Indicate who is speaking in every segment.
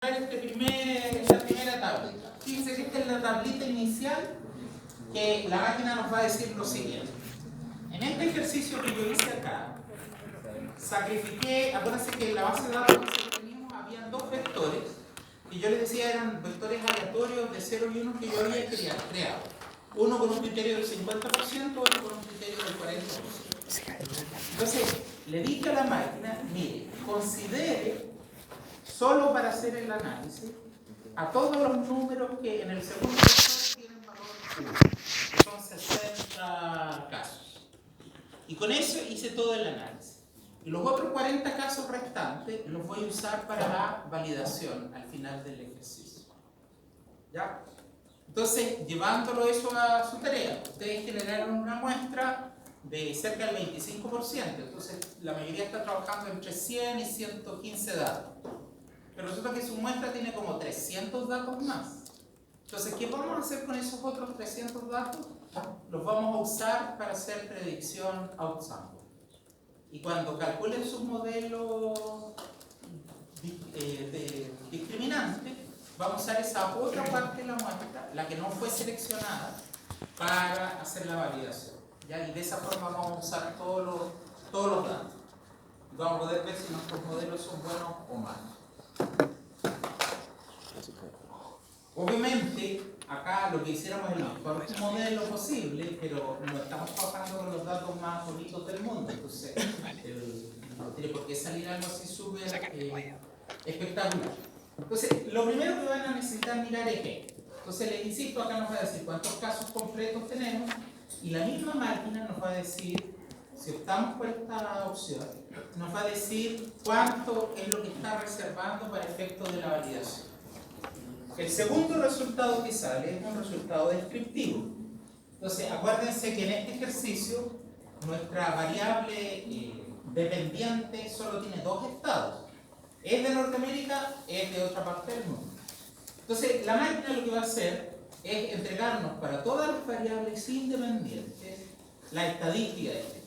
Speaker 1: esta primera tablita. Fíjense que esta es la tablita inicial que la máquina nos va a decir lo siguiente. En este ejercicio que yo hice acá, sacrifiqué, acuérdense que en la base de datos que teníamos había dos vectores, y yo les decía eran vectores aleatorios de 0 y 1 que yo había creado. Uno con un criterio del 50%, otro con un criterio del 40%. Entonces, le dije a la máquina, mire, considere, solo para hacer el análisis, a todos los números que en el segundo vector tienen valor 1, que son 60 casos. Y con eso hice todo el análisis. Y los otros 40 casos restantes los voy a usar para la validación al final del ejercicio. ¿Ya? Entonces, llevándolo eso a su tarea, ustedes generaron una muestra de cerca del 25%. Entonces, la mayoría está trabajando entre 100 y 115 datos. Pero resulta que su muestra tiene como 300 datos más. Entonces, ¿qué vamos a hacer con esos otros 300 datos? Los vamos a usar para hacer predicción outsample. Y cuando calculen sus modelos discriminantes, vamos a usar esa otra parte de la muestra, la que no fue seleccionada, para hacer la validación. ¿Ya? Y de esa forma vamos a usar todos los datos. Y vamos a poder ver si nuestros modelos son buenos o malos. Obviamente, acá lo que hiciéramos es el mejor modelo posible, pero no estamos trabajando con los datos más bonitos del mundo, entonces no tiene por qué salir algo así súper espectacular. Entonces, lo primero que van a necesitar mirar es esto. Entonces, les insisto, acá nos va a decir cuántos casos completos tenemos, y la misma máquina nos va a decir, si optamos por esta opción, nos va a decir cuánto es lo que está reservando para efectos de la validación. El segundo resultado que sale es un resultado descriptivo. Entonces, acuérdense que en este ejercicio nuestra variable dependiente solo tiene dos estados. Es de Norteamérica, es de otra parte del mundo. Entonces, la máquina lo que va a hacer es entregarnos para todas las variables independientes la estadística descriptiva.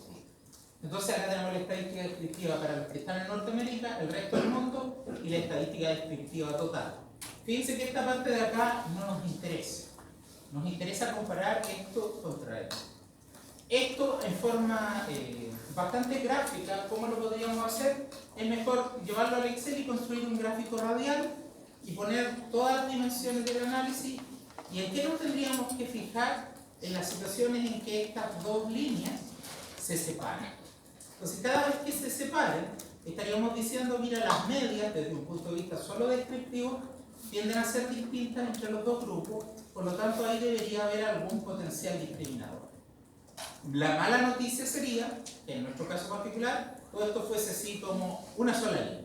Speaker 1: Entonces, acá tenemos la estadística descriptiva para los que están en Norteamérica, el resto del mundo, y la estadística descriptiva total. Fíjense que esta parte de acá no nos interesa. Nos interesa comparar esto contra esto. Esto en forma bastante gráfica, ¿cómo lo podríamos hacer? Es mejor llevarlo al Excel y construir un gráfico radial y poner todas las dimensiones del análisis. ¿Y en qué nos tendríamos que fijar? En las situaciones en que estas dos líneas se separan. Entonces, cada vez que se separen, estaríamos diciendo, mira, las medias, desde un punto de vista solo descriptivo, tienden a ser distintas entre los dos grupos, por lo tanto ahí debería haber algún potencial discriminador. La mala noticia sería, que en nuestro caso particular, todo esto fuese así como una sola línea.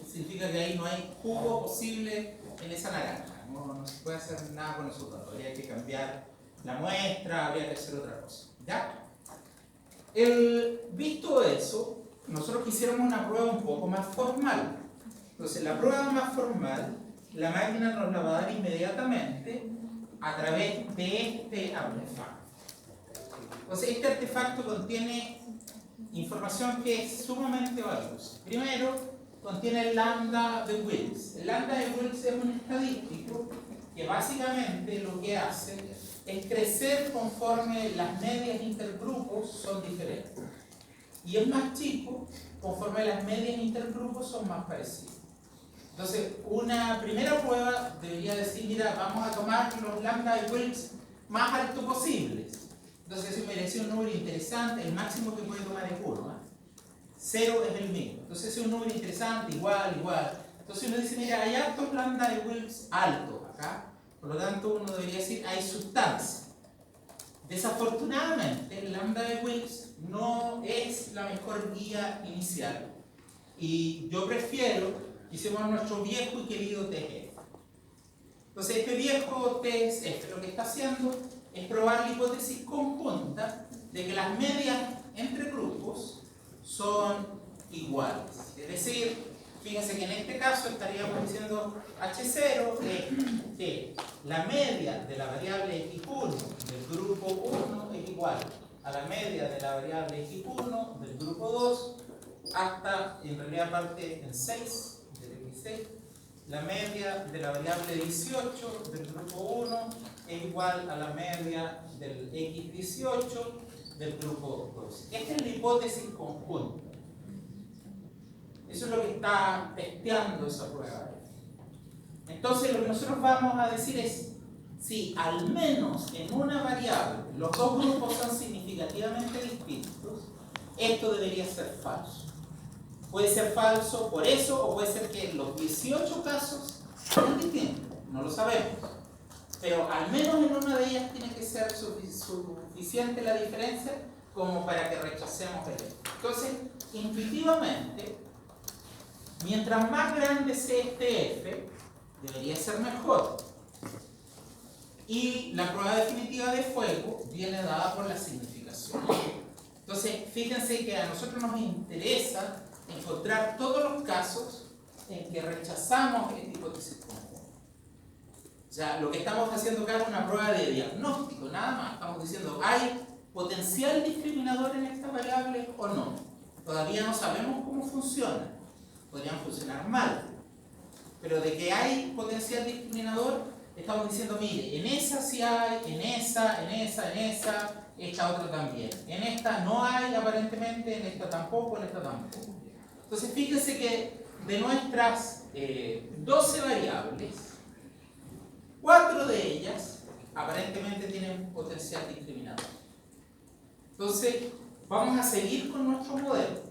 Speaker 1: Significa que ahí no hay jugo posible en esa naranja, no se puede hacer nada con esos datos, habría que cambiar la muestra, habría que hacer otra cosa. ¿Ya? Visto eso, nosotros quisiéramos una prueba un poco más formal. Entonces, la prueba más formal, la máquina nos la va a dar inmediatamente a través de este artefacto. Entonces, este artefacto contiene información que es sumamente valiosa. Primero, contiene el lambda de Wilks. El lambda de Wilks es un estadístico que básicamente lo que hace es crecer conforme las medias intergrupos son diferentes. Y es más chico conforme las medias intergrupos son más parecidas. Entonces, una primera prueba debería decir, mira, vamos a tomar los lambda de Wilks más altos posibles. Entonces, eso me parece un número interesante, el máximo que puede tomar es 1. 0 es el mínimo. Entonces, es un número interesante, igual. Entonces, uno dice, mira, hay altos lambda de Wilks altos acá. Por lo tanto, uno debería decir, hay sustancia. Desafortunadamente, el lambda de Wilks no es la mejor guía inicial. Y yo prefiero hicimos nuestro viejo y querido TGF. Entonces, este viejo TGF lo que está haciendo es probar la hipótesis conjunta de que las medias entre grupos son iguales. Es decir, fíjense que en este caso estaríamos diciendo H0 que la media de la variable X1 del grupo 1 es igual a la media de la variable X1 del grupo 2 hasta, en realidad parte en 6, la media de la variable 18 del grupo 1 es igual a la media del x18 del grupo 2. Esta es la hipótesis conjunta. Eso es lo que está testeando esa prueba. Entonces, lo que nosotros vamos a decir es, si al menos en una variable los dos grupos son significativamente distintos, esto debería ser falso. Puede ser falso por eso, o puede ser que los 18 casos sean distintos, no lo sabemos. Pero al menos en una de ellas tiene que ser suficiente la diferencia como para que rechacemos el hecho. Entonces, intuitivamente, mientras más grande sea este f, debería ser mejor. Y la prueba definitiva de fuego viene dada por la significación. Entonces, fíjense que a nosotros nos interesa encontrar todos los casos en que rechazamos esta hipótesis conjunta. O sea, lo que estamos haciendo acá es una prueba de diagnóstico, nada más. Estamos diciendo, ¿hay potencial discriminador en esta variable o no? Todavía no sabemos cómo funciona. Podrían funcionar mal. Pero de que hay potencial discriminador, estamos diciendo, mire, en esa sí hay, en esa, esta otra también. En esta no hay aparentemente, en esta tampoco, en esta tampoco. Entonces fíjense que de nuestras 12 variables, 4 de ellas aparentemente tienen potencial discriminador. Entonces vamos a seguir con nuestro modelo.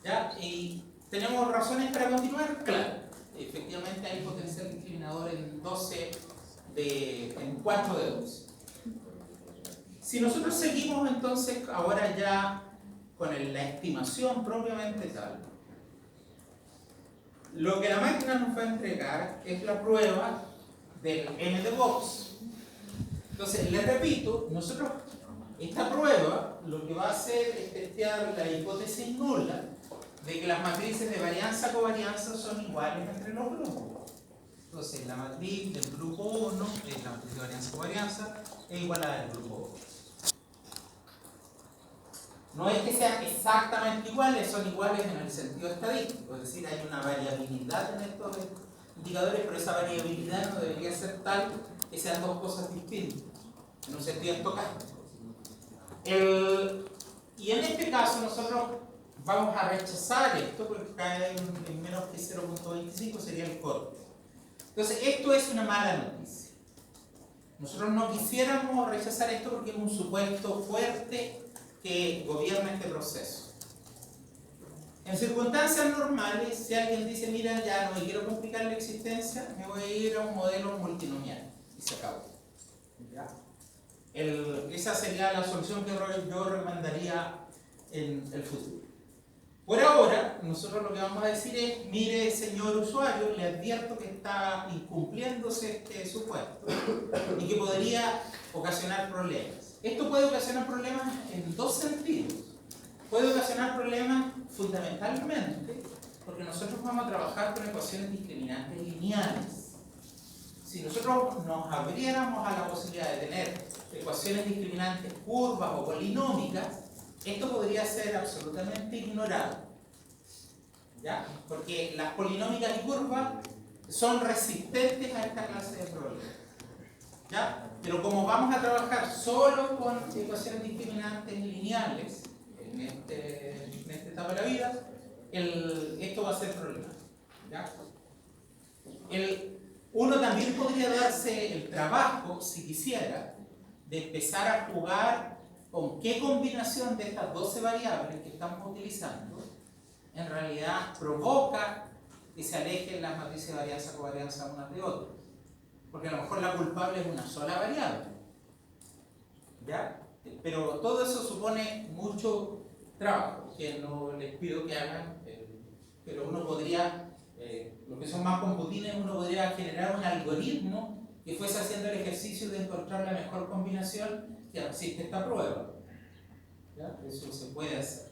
Speaker 1: ¿Ya? Y tenemos razones para continuar, claro. Efectivamente hay potencial discriminador en 4 de 12. Si nosotros seguimos entonces ahora ya con la estimación propiamente tal, lo que la máquina nos va a entregar es la prueba del M de Box. Entonces, les repito, nosotros esta prueba lo que va a hacer es testear la hipótesis nula de que las matrices de varianza-covarianza son iguales entre los grupos. Entonces, la matriz del grupo 1, es la matriz de varianza-covarianza, es igual a la del grupo 2. No es que sean exactamente iguales, son iguales en el sentido estadístico, es decir, hay una variabilidad en estos indicadores, pero esa variabilidad no debería ser tal que sean dos cosas distintas, en un sentido estocástico. Y en este caso nosotros vamos a rechazar esto porque cae en menos que 0.25, sería el corte. Entonces, esto es una mala noticia. Nosotros no quisiéramos rechazar esto porque es un supuesto fuerte que gobierna este proceso. En circunstancias normales, si alguien dice, mira, ya no me quiero complicar la existencia, me voy a ir a un modelo multinomial y se acabó. ¿Ya? Esa sería la solución que yo recomendaría en el futuro. Por ahora, nosotros lo que vamos a decir es, mire, señor usuario, le advierto que está incumpliéndose este supuesto y que podría ocasionar problemas. Esto puede ocasionar problemas en dos sentidos. Puede ocasionar problemas fundamentalmente porque nosotros vamos a trabajar con ecuaciones discriminantes lineales. Si nosotros nos abriéramos a la posibilidad de tener ecuaciones discriminantes curvas o polinómicas, esto podría ser absolutamente ignorado. ¿Ya? Porque las polinómicas y curvas son resistentes a esta clase de problemas. ¿Ya? Pero como vamos a trabajar solo con ecuaciones discriminantes lineales en esta etapa de la vida, esto va a ser problema. ¿Ya? Uno también podría darse el trabajo, si quisiera, de empezar a jugar con qué combinación de estas 12 variables que estamos utilizando en realidad provoca que se alejen las matrices de varianza-covarianza unas de otras. Porque a lo mejor la culpable es una sola variable. ¿Ya? Pero todo eso supone mucho trabajo, que no les pido que hagan, pero uno podría, los que son más computines, uno podría generar un algoritmo que fuese haciendo el ejercicio de encontrar la mejor combinación que resiste esta prueba. ¿Ya? Eso se puede hacer.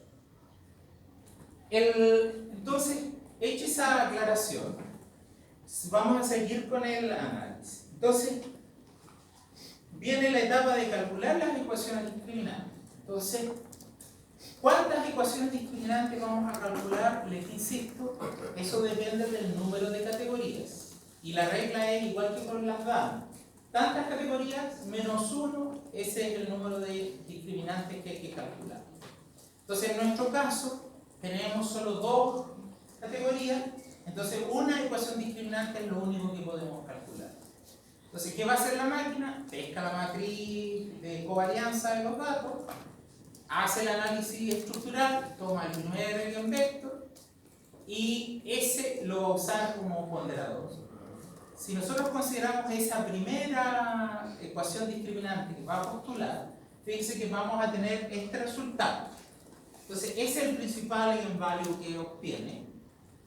Speaker 1: Entonces, hecha esa aclaración, vamos a seguir con el análisis. Entonces, viene la etapa de calcular las ecuaciones discriminantes. Entonces, ¿Cuántas ecuaciones discriminantes vamos a calcular? Les insisto, eso depende del número de categorías. Y la regla es igual que con las damas. Tantas categorías menos 1, ese es el número de discriminantes que hay que calcular. Entonces, en nuestro caso, tenemos solo 2 categorías, entonces una ecuación discriminante es lo único que podemos calcular. Entonces, ¿qué va a hacer la máquina? Pesca la matriz de covarianza de los datos, hace el análisis estructural, toma el primer eigenvector y ese lo va a usar como ponderador. Si nosotros consideramos esa primera ecuación discriminante que va a postular, fíjense que vamos a tener este resultado. Entonces, ese es el principal eigenvalue que obtiene.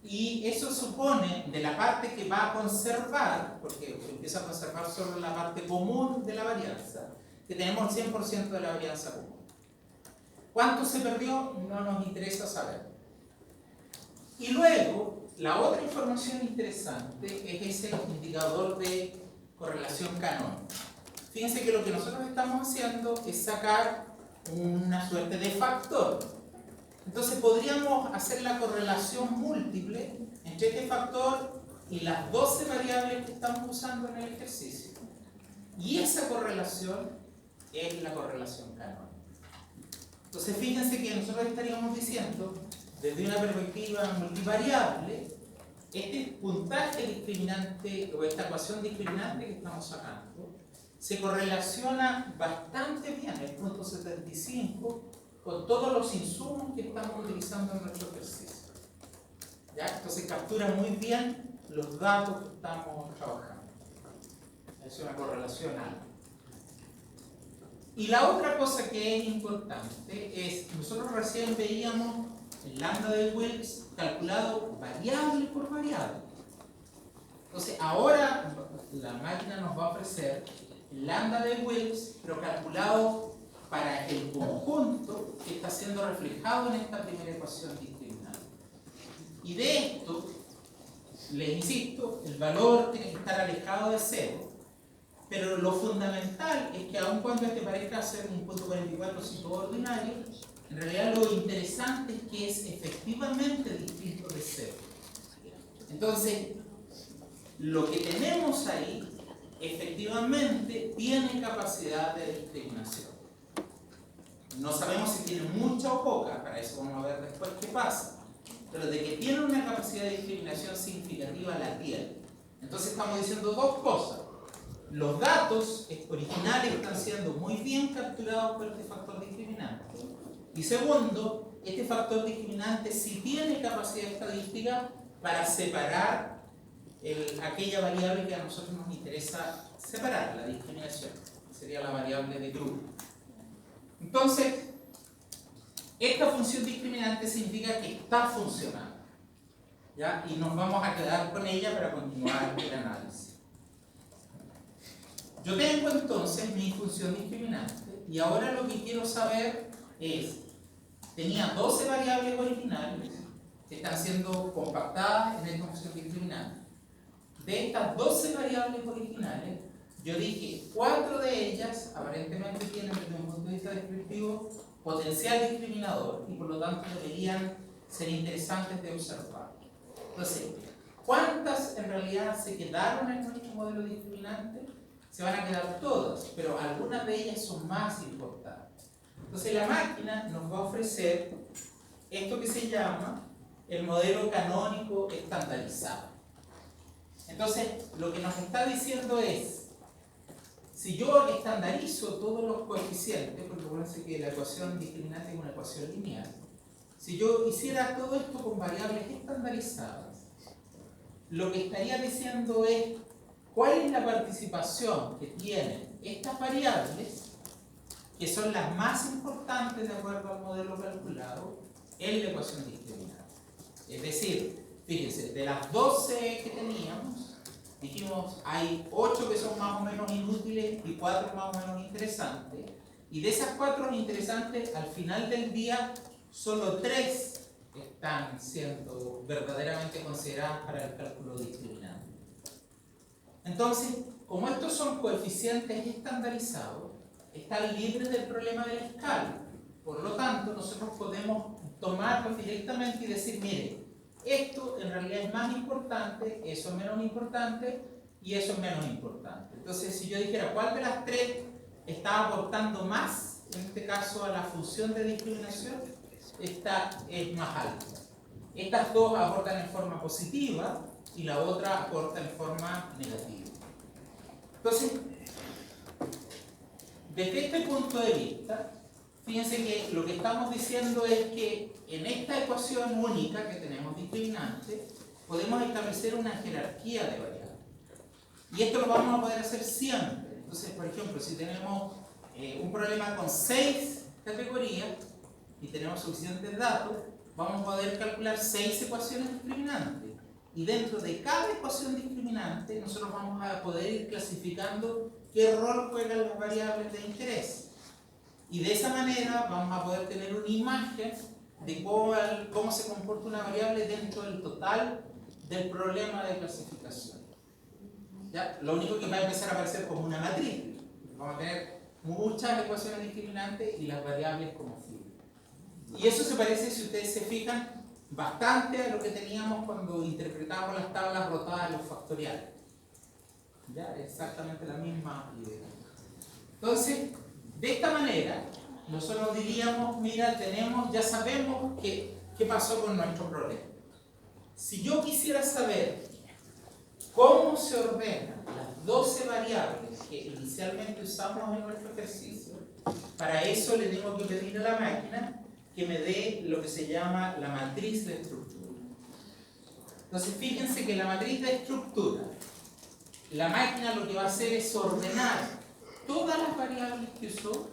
Speaker 1: Y eso supone, de la parte que va a conservar, porque empieza a conservar solo la parte común de la varianza, que tenemos el 100% de la varianza común. ¿Cuánto se perdió? No nos interesa saber. Y luego, la otra información interesante es ese indicador de correlación canónica. Fíjense que lo que nosotros estamos haciendo es sacar una suerte de factor. Entonces podríamos hacer la correlación múltiple entre este factor y las 12 variables que estamos usando en el ejercicio. Y esa correlación es la correlación canónica. Entonces fíjense que nosotros estaríamos diciendo, desde una perspectiva multivariable, este puntaje discriminante o esta ecuación discriminante que estamos sacando se correlaciona bastante bien, el punto 75, con todos los insumos que estamos utilizando en nuestro ejercicio. ¿Ya? Entonces captura muy bien los datos que estamos trabajando. Es una correlación alta. Y la otra cosa que es importante es, nosotros recién veíamos el lambda de Wilks calculado variable por variable. Entonces ahora la máquina nos va a ofrecer el lambda de Wilks, pero calculado para el conjunto que está siendo reflejado en esta primera ecuación discriminante. Y de esto, les insisto, el valor tiene que estar alejado de 0. Pero lo fundamental es que aun cuando este parezca ser un punto 44 psicoordinario, en realidad lo interesante es que es efectivamente distinto de 0. Entonces, lo que tenemos ahí efectivamente tiene capacidad de discriminación. No sabemos si tiene mucha o poca, para eso vamos a ver después qué pasa. Pero de que tiene una capacidad de discriminación significativa, la tiene. Entonces estamos diciendo 2 cosas. Los datos originales están siendo muy bien capturados por este factor discriminante. Y segundo, este factor discriminante sí tiene capacidad estadística para separar aquella variable que a nosotros nos interesa separar, la discriminación. Sería la variable de grupo. Entonces, esta función discriminante significa que está funcionando. ¿Ya? Y nos vamos a quedar con ella para continuar el análisis. Yo tengo entonces mi función discriminante y ahora lo que quiero saber es, tenía 12 variables originales que están siendo compactadas en esta función discriminante. De estas 12 variables originales, yo dije 4 de ellas aparentemente tienen desde un punto de vista descriptivo potencial discriminador y por lo tanto deberían ser interesantes de observar. Entonces, ¿cuántas en realidad se quedaron en nuestro modelo discriminante? Se van a quedar todas, pero algunas de ellas son más importantes. Entonces la máquina nos va a ofrecer esto que se llama el modelo canónico estandarizado. Entonces lo que nos está diciendo es, si yo estandarizo todos los coeficientes, porque acuérdense que la ecuación discriminante es una ecuación lineal, si yo hiciera todo esto con variables estandarizadas, lo que estaría diciendo es cuál es la participación que tienen estas variables, que son las más importantes de acuerdo al modelo calculado, en la ecuación discriminante. Es decir, fíjense, de las 12 que teníamos, dijimos hay 8 que son más o menos inútiles y 4 más o menos interesantes. Y de esas 4 interesantes, al final del día, solo 3 están siendo verdaderamente consideradas para el cálculo discriminante. Entonces, como estos son coeficientes estandarizados, están libres del problema de la escala. Por lo tanto, nosotros podemos tomarlos directamente y decir, mire, esto en realidad es más importante, eso es menos importante y eso es menos importante. Entonces, si yo dijera cuál de las tres está aportando más, en este caso a la función de discriminación, esta es más alta. Estas dos aportan en forma positiva y la otra aporta en forma negativa. Entonces, desde este punto de vista, fíjense que lo que estamos diciendo es que en esta ecuación única que tenemos discriminante, podemos establecer una jerarquía de variables. Y esto lo vamos a poder hacer siempre. Entonces, por ejemplo, si tenemos un problema con 6 categorías y tenemos suficientes datos, vamos a poder calcular 6 ecuaciones discriminantes. Y dentro de cada ecuación discriminante, nosotros vamos a poder ir clasificando qué rol juegan las variables de interés. Y de esa manera vamos a poder tener una imagen de cómo se comporta una variable dentro del total del problema de clasificación. ¿Ya? Lo único que va a empezar a aparecer como una matriz. Vamos a tener muchas ecuaciones discriminantes y las variables como filas. Y eso se parece, si ustedes se fijan, bastante a lo que teníamos cuando interpretábamos las tablas rotadas de los factoriales. ¿Ya? Exactamente la misma idea. Entonces, de esta manera, nosotros diríamos, mira, ya sabemos qué pasó con nuestro problema. Si yo quisiera saber cómo se ordenan las 12 variables que inicialmente usamos en nuestro ejercicio, para eso le tengo que pedir a la máquina que me dé lo que se llama la matriz de estructura. Entonces, fíjense que la matriz de estructura, la máquina lo que va a hacer es ordenar todas las variables que usó,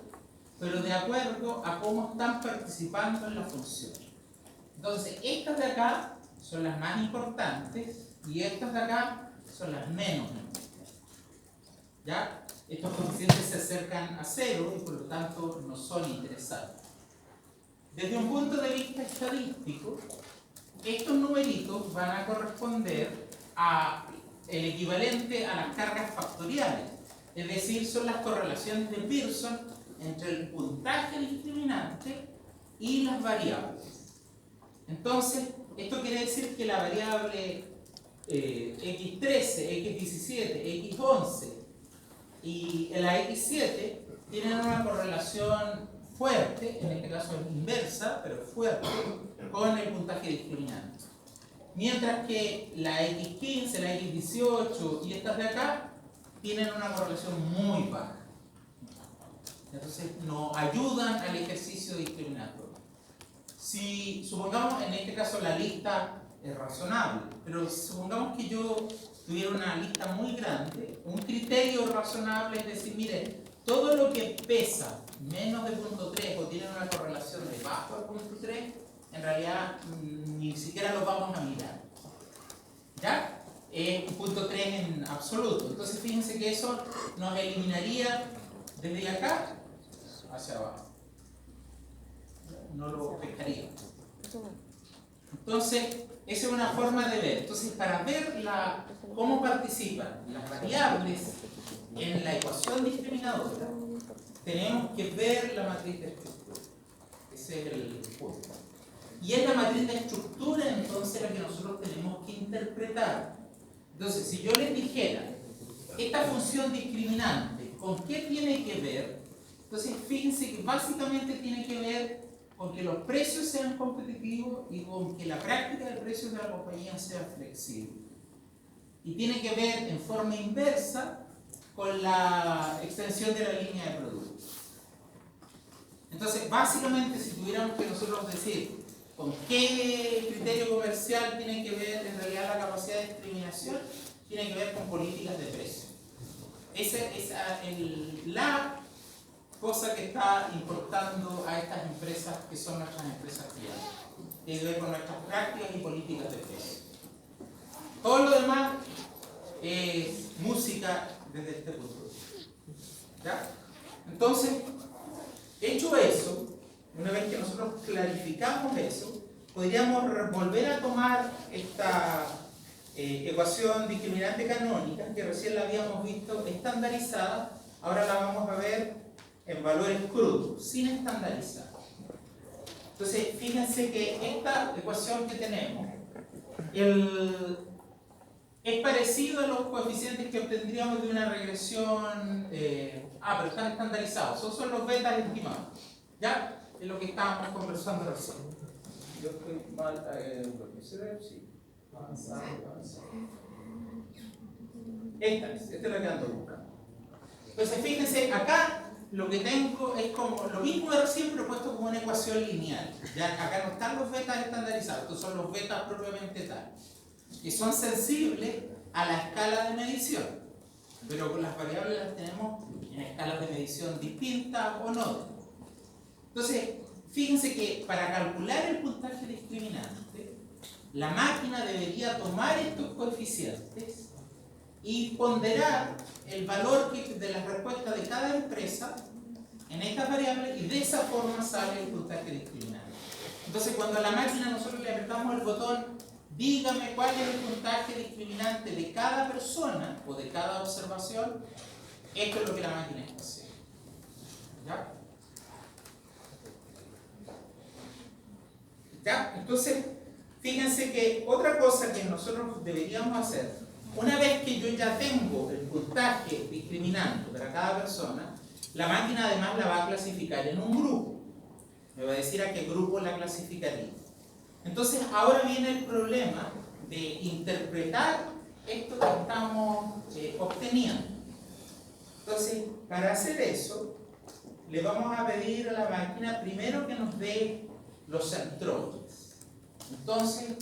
Speaker 1: pero de acuerdo a cómo están participando en la función. Entonces, estas de acá son las más importantes y estas de acá son las menos importantes. ¿Ya? Estos coeficientes se acercan a 0 y por lo tanto no son interesantes. Desde un punto de vista estadístico, estos numeritos van a corresponder a el equivalente a las cargas factoriales. Es decir, son las correlaciones de Pearson entre el puntaje discriminante y las variables. Entonces, esto quiere decir que la variable x13, x17, x11 y la x7 tienen una correlación fuerte, en este caso es inversa, pero fuerte, con el puntaje discriminante. Mientras que la x15, la x18 y estas de acá tienen una correlación muy baja. Entonces nos ayudan al ejercicio discriminatorio. Si supongamos, en este caso la lista es razonable, pero supongamos que yo tuviera una lista muy grande, un criterio razonable es decir, mire, todo lo que pesa menos de 0.3 o tiene una correlación debajo de 0.3, en realidad ni siquiera lo vamos a mirar. ¿Ya? 0.3 en absoluto. Entonces fíjense que eso nos eliminaría desde acá hacia abajo. No lo pescaría. Entonces, esa es una forma de ver. Entonces, para ver cómo participan las variables en la ecuación discriminadora, tenemos que ver la matriz de estructura. Ese es el punto. Y es la matriz de estructura entonces la que nosotros tenemos que interpretar. Entonces, si yo les dijera, esta función discriminante, ¿con qué tiene que ver? Entonces, fíjense que básicamente tiene que ver con que los precios sean competitivos y con que la práctica de precios de la compañía sea flexible. Y tiene que ver en forma inversa con la extensión de la línea de productos. Entonces, básicamente, si tuviéramos que nosotros decir con qué criterio comercial tiene que ver en realidad la capacidad de discriminación, tiene que ver con políticas de precio. Esa es la cosa que está importando a estas empresas que son nuestras empresas privadas. Tiene que ver con nuestras prácticas y políticas de precio. Todo lo demás es música desde este punto de vista. ¿Ya? Entonces, hecho eso, una vez que nosotros clarificamos eso, podríamos volver a tomar esta ecuación discriminante canónica, que recién la habíamos visto estandarizada, ahora la vamos a ver en valores crudos, sin estandarizar. Entonces, fíjense que esta ecuación que tenemos es parecido a los coeficientes que obtendríamos de una regresión, pero están estandarizados, esos son los betas estimados, ¿ya? Es lo que estábamos conversando recién. Yo estoy mal, sí. Avanzado. Esta es la que ando buscando. Entonces, fíjense, acá lo que tengo es como lo mismo de recién, pero puesto como una ecuación lineal. Ya acá no están los betas estandarizados, estos son los betas propiamente tal, que son sensibles a la escala de medición, pero con las variables las tenemos en escalas de medición distintas o no. Entonces, fíjense que para calcular el puntaje discriminante, la máquina debería tomar estos coeficientes y ponderar el valor de las respuestas de cada empresa en estas variables, y de esa forma sale el puntaje discriminante. Entonces, cuando a la máquina nosotros le apretamos el botón, dígame cuál es el puntaje discriminante de cada persona o de cada observación, esto es lo que la máquina está haciendo. ¿Ya? ¿Ya? Entonces, fíjense que otra cosa que nosotros deberíamos hacer, una vez que yo ya tengo el puntaje discriminante para cada persona, la máquina además la va a clasificar en un grupo. Me va a decir a qué grupo la clasificaría. Entonces, ahora viene el problema de interpretar esto que estamos obteniendo. Entonces, para hacer eso, le vamos a pedir a la máquina primero que nos dé los centroides. Entonces,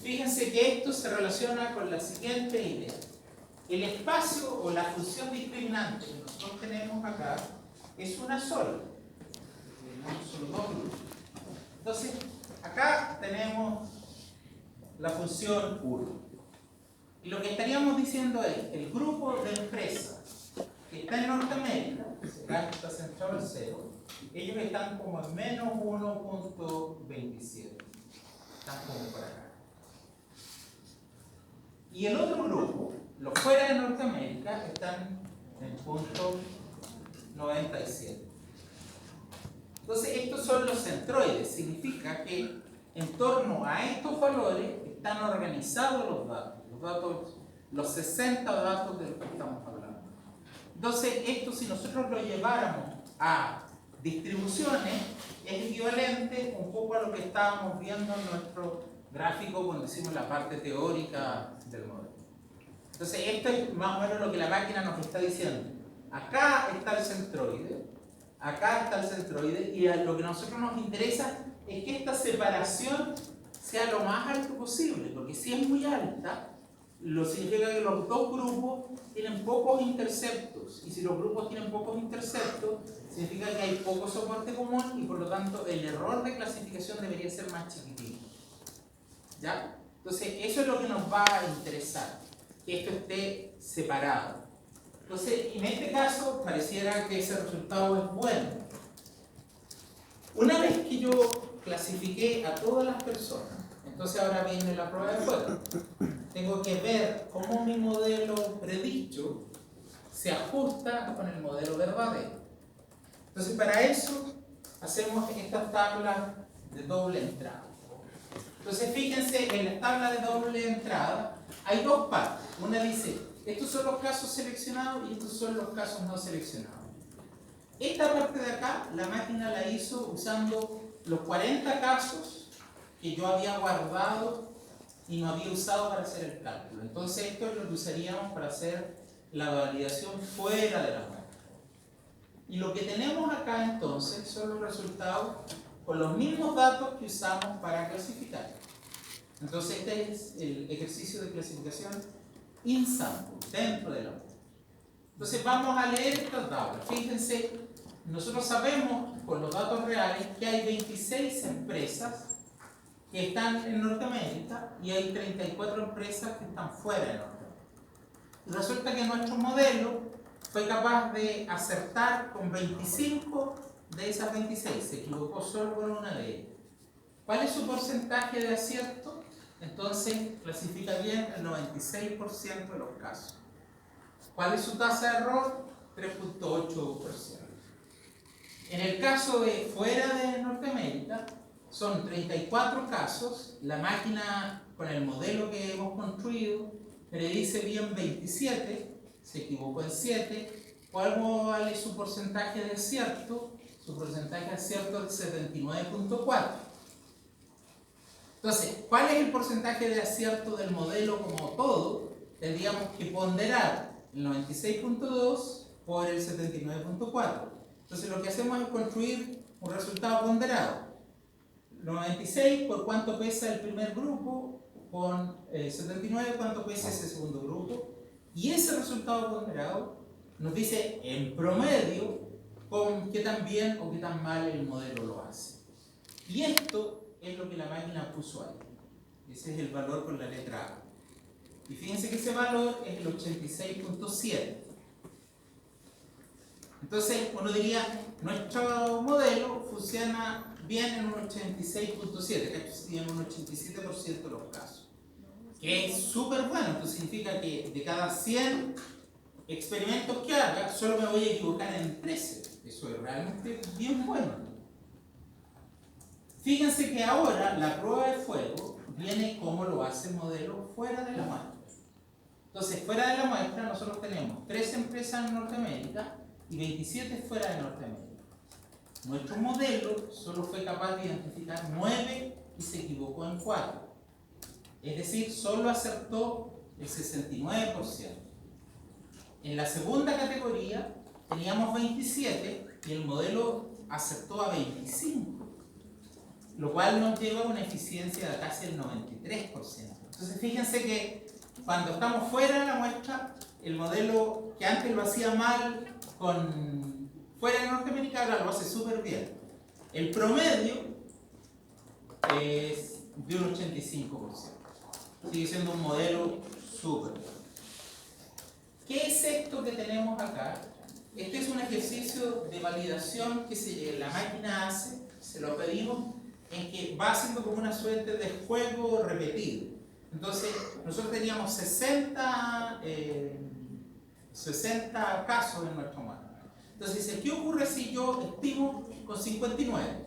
Speaker 1: fíjense que esto se relaciona con la siguiente idea. El espacio o la función discriminante que nosotros tenemos acá es una sola. Tenemos solo dos grupos. Entonces, acá tenemos la función 1. Y lo que estaríamos diciendo es, el grupo de empresas que está en Norteamérica, acá está centrado en 0, ellos están como en menos 1.27. Están como por acá. Y el otro grupo, los fuera de Norteamérica, están en punto 97. Entonces, estos son los centroides. Significa que en torno a estos valores están organizados los datos, los 60 datos de los que estamos hablando. Entonces, esto si nosotros lo lleváramos a distribuciones, es equivalente un poco a lo que estábamos viendo en nuestro gráfico cuando hicimos la parte teórica del modelo. Entonces, esto es más o menos lo que la máquina nos está diciendo. Acá está el centroide, acá está el centroide, y lo que a nosotros nos interesa es que esta separación sea lo más alto posible, porque si es muy alta, lo significa que los dos grupos tienen pocos interceptos, y si los grupos tienen pocos interceptos, significa que hay poco soporte común, y por lo tanto el error de clasificación debería ser más chiquitito. ¿Ya? Entonces, eso es lo que nos va a interesar, que esto esté separado. Entonces, en este caso, pareciera que ese resultado es bueno. Una vez que yo clasifiqué a todas las personas, entonces ahora viene la prueba de fuego. Tengo que ver cómo mi modelo predicho se ajusta con el modelo verdadero. Entonces, para eso, hacemos estas tablas de doble entrada. Entonces, fíjense, en la tabla de doble entrada hay dos partes. Una dice, estos son los casos seleccionados y estos son los casos no seleccionados. Esta parte de acá, la máquina la hizo usando los 40 casos que yo había guardado y no había usado para hacer el cálculo. Entonces, esto es lo que usaríamos para hacer la validación fuera de la máquina. Y lo que tenemos acá entonces son los resultados con los mismos datos que usamos para clasificar. Entonces, este es el ejercicio de clasificación in sample, dentro de la muestra. Entonces, vamos a leer estas tablas. Fíjense, nosotros sabemos con los datos reales que hay 26 empresas que están en Norteamérica y hay 34 empresas que están fuera de Norteamérica. Y resulta que nuestro modelo fue capaz de acertar con 25 de esas 26, se equivocó solo con una de ellas. ¿Cuál es su porcentaje de acierto? Entonces clasifica bien el 96% de los casos. ¿Cuál es su tasa de error? 3.8%. En el caso de fuera de Norteamérica, son 34 casos. La máquina, con el modelo que hemos construido, predice bien 27, se equivocó en 7. ¿Cuál vale su porcentaje de acierto? Su porcentaje de acierto es 79.4. Entonces, ¿cuál es el porcentaje de acierto del modelo como todo? Tendríamos que ponderar el 96.2 por el 79.4. Entonces, lo que hacemos es construir un resultado ponderado. 96 por cuánto pesa el primer grupo, con 79 cuánto pesa ese segundo grupo. Y ese resultado ponderado nos dice en promedio con qué tan bien o qué tan mal el modelo lo hace. Y esto es lo que la máquina puso ahí. Ese es el valor con la letra A. Y fíjense que ese valor es el 86.7. Entonces uno diría, nuestro modelo funciona bien en un 86.7, que es en un 87% de los casos. Que es súper bueno. Esto significa que de cada 100 experimentos que haga, solo me voy a equivocar en 13. Eso es realmente bien bueno. Fíjense que ahora la prueba de fuego viene como lo hace el modelo fuera de la muestra. Entonces, fuera de la muestra nosotros tenemos 3 empresas en Norteamérica y 27 fuera de Norteamérica. Nuestro modelo solo fue capaz de identificar 9 y se equivocó en 4. Es decir, solo acertó el 69%. En la segunda categoría teníamos 27 y el modelo acertó a 25. Lo cual nos lleva a una eficiencia de casi el 93%. Entonces fíjense que cuando estamos fuera de la muestra, el modelo que antes lo hacía mal fuera de Norteamérica, ahora lo hace súper bien. El promedio es de un 85%. Sigue siendo un modelo súper bueno. ¿Qué es esto que tenemos acá? Este es un ejercicio de validación que la máquina hace, se lo pedimos, en que va haciendo como una suerte de juego repetido. Entonces, nosotros teníamos 60 casos en nuestro muestra. Entonces dice, ¿qué ocurre si yo estimo con 59?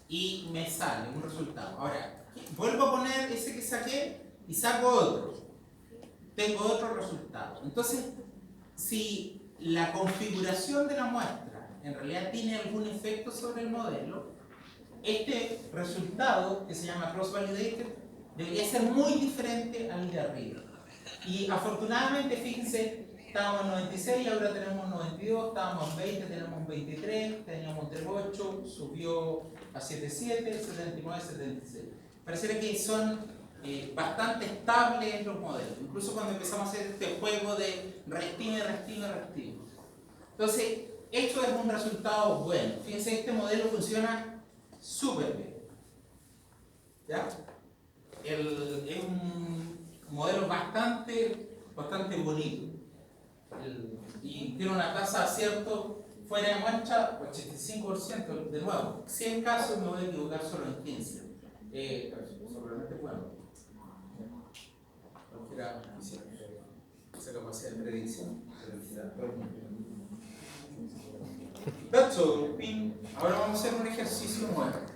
Speaker 1: Y me sale un resultado. Ahora, vuelvo a poner ese que saqué y saco otro. Tengo otro resultado. Entonces, si la configuración de la muestra en realidad tiene algún efecto sobre el modelo, este resultado, que se llama cross-validated, debería ser muy diferente al de arriba. Y afortunadamente, fíjense, estábamos en 96 y ahora tenemos 92, estábamos en 20, tenemos un 23, teníamos un 38, subió a 77, 79, 76. Pareciera que son bastante estables los modelos, incluso cuando empezamos a hacer este juego de reestima. Entonces, esto es un resultado bueno. Fíjense, este modelo funciona súper bien. ¿Ya? Es un modelo bastante bonito. Y tiene una tasa de acierto fuera de muestra 85%. De nuevo, 100 casos me voy a equivocar solo en 15. Solamente bueno. Cualquiera esa capacidad de predicción. That's all. Ahora vamos a hacer un ejercicio nuevo.